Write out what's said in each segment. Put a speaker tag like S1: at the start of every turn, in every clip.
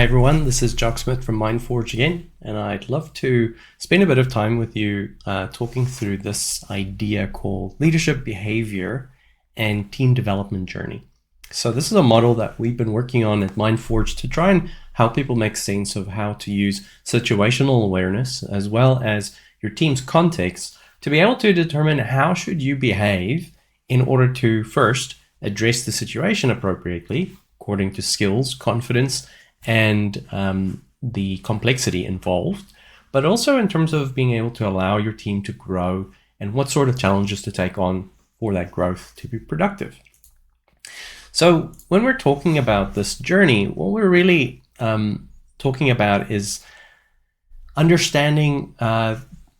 S1: Hi everyone, this is Jock Smith from MindForge again, and I'd love to spend a bit of time with you talking through this idea called leadership behavior and team development journey. So this is a model that we've been working on at MindForge to try and help people make sense of how to use situational awareness as well as your team's context to be able to determine how should you behave in order to first address the situation appropriately according to skills, confidence, and the complexity involved, but also in terms of being able to allow your team to grow and what sort of challenges to take on for that growth to be productive. So when we're talking about this journey, what we're really talking about is understanding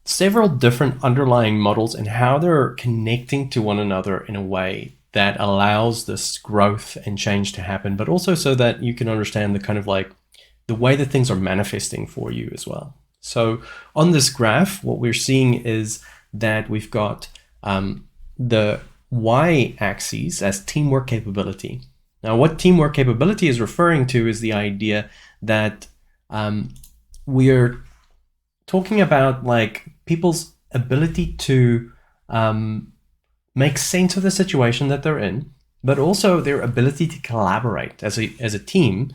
S1: several different underlying models and how they're connecting to one another in a way that allows this growth and change to happen, but also so that you can understand the kind of like the way that things are manifesting for you as well. So on this graph, what we're seeing is that we've got the y-axis as teamwork capability. Now, what teamwork capability is referring to is the idea that we're talking about like people's ability to make sense of the situation that they're in, but also their ability to collaborate as a team,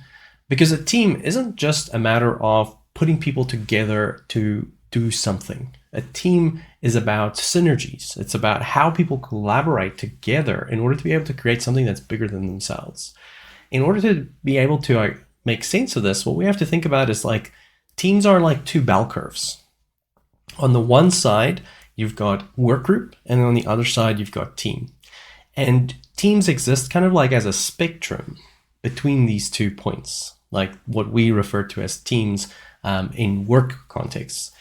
S1: because a team isn't just a matter of putting people together to do something. A team is about synergies. It's about how people collaborate together in order to be able to create something that's bigger than themselves. In order to be able to make sense of this, what we have to think about is like teams are like two bell curves. On the one side, you've got work group, and on the other side, you've got team. And teams exist kind of like as a spectrum between these 2 points, like what we refer to as teams in work contexts.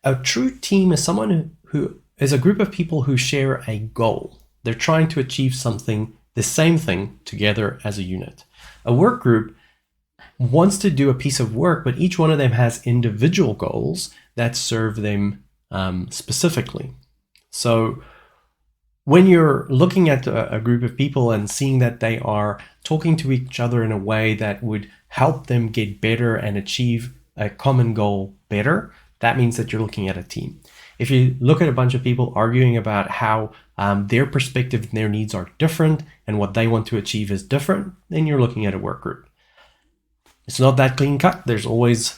S1: A true team is someone who is a group of people who share a goal. They're trying to achieve something, the same thing, together as a unit. A work group wants to do a piece of work, but each one of them has individual goals that serve them specifically. So when you're looking at a group of people and seeing that they are talking to each other in a way that would help them get better and achieve a common goal better, that means that you're looking at a team. If you look at a bunch of people arguing about how their perspective and their needs are different and what they want to achieve is different, then you're looking at a work group. It's not that clean cut. There's always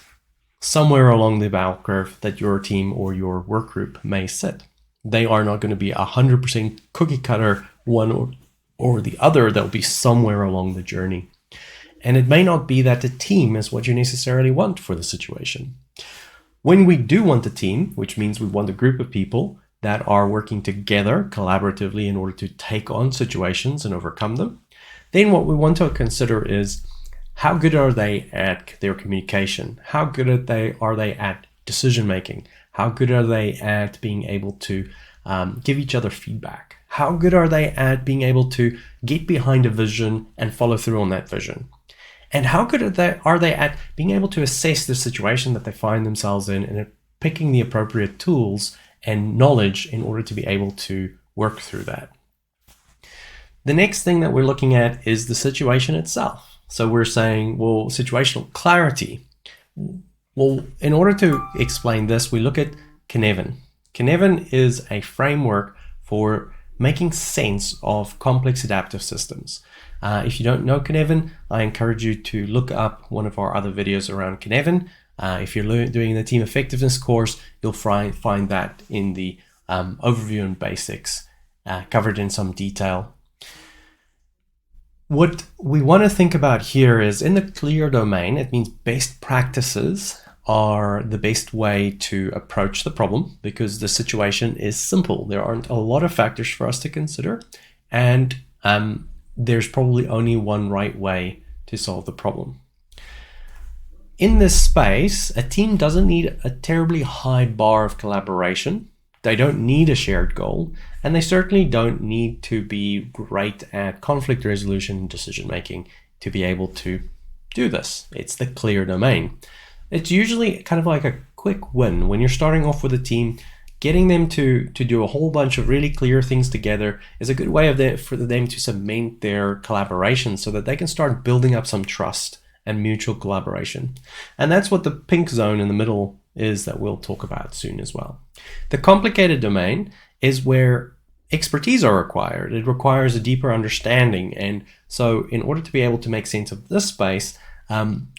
S1: somewhere along the bell curve that your team or your work group may sit. They are not going to be 100% cookie cutter one or the other. They'll be somewhere along the journey. And it may not be that the team is what you necessarily want for the situation. When we do want a team, which means we want a group of people that are working together collaboratively in order to take on situations and overcome them, then what we want to consider is how good are they at their communication? How good are they at decision making? How good are they at being able to give each other feedback? How good are they at being able to get behind a vision and follow through on that vision? And how good are they at being able to assess the situation that they find themselves in and picking the appropriate tools and knowledge in order to be able to work through that? The next thing that we're looking at is the situation itself. So we're saying, well, situational clarity. Well, in order to explain this, we look at Cynefin. Cynefin is a framework for making sense of complex adaptive systems. If you don't know Cynefin, I encourage you to look up one of our other videos around Cynefin. If you're doing the team effectiveness course, you'll find that in the overview and basics covered in some detail. What we want to think about here is in the clear domain, it means best practices are the best way to approach the problem because the situation is simple. There aren't a lot of factors for us to consider, and there's probably only one right way to solve the problem. In this space, a team doesn't need a terribly high bar of collaboration. They don't need a shared goal, and they certainly don't need to be great at conflict resolution and decision making to be able to do this. It's the clear domain. It's usually kind of like a quick win when you're starting off with a team. Getting them to do a whole bunch of really clear things together is a good way for them to cement their collaboration so that they can start building up some trust and mutual collaboration. And that's what the pink zone in the middle is that we'll talk about soon as well. The complicated domain is where expertise are required. It requires a deeper understanding. And so in order to be able to make sense of this space,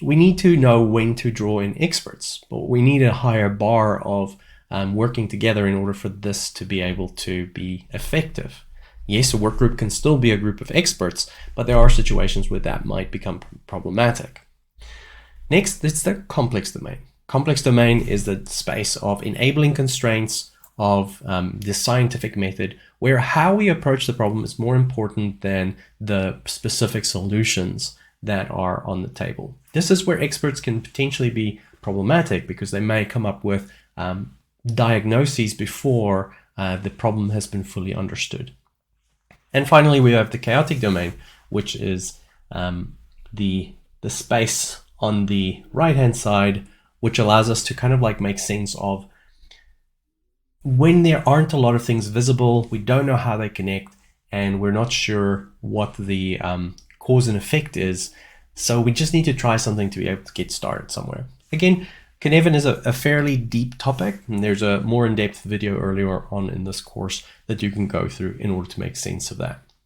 S1: we need to know when to draw in experts, but we need a higher bar of working together in order for this to be able to be effective. Yes, a work group can still be a group of experts, but there are situations where that might become problematic. Next, it's the complex domain. Complex domain is the space of enabling constraints of the scientific method, where how we approach the problem is more important than the specific solutions that are on the table. This is where experts can potentially be problematic because they may come up with diagnoses before the problem has been fully understood. And finally, we have the chaotic domain, which is the space on the right-hand side, which allows us to kind of like make sense of when there aren't a lot of things visible, we don't know how they connect, and we're not sure what the cause and effect is. So we just need to try something to be able to get started somewhere. Again, Cynefin is a fairly deep topic, and there's a more in-depth video earlier on in this course that you can go through in order to make sense of that.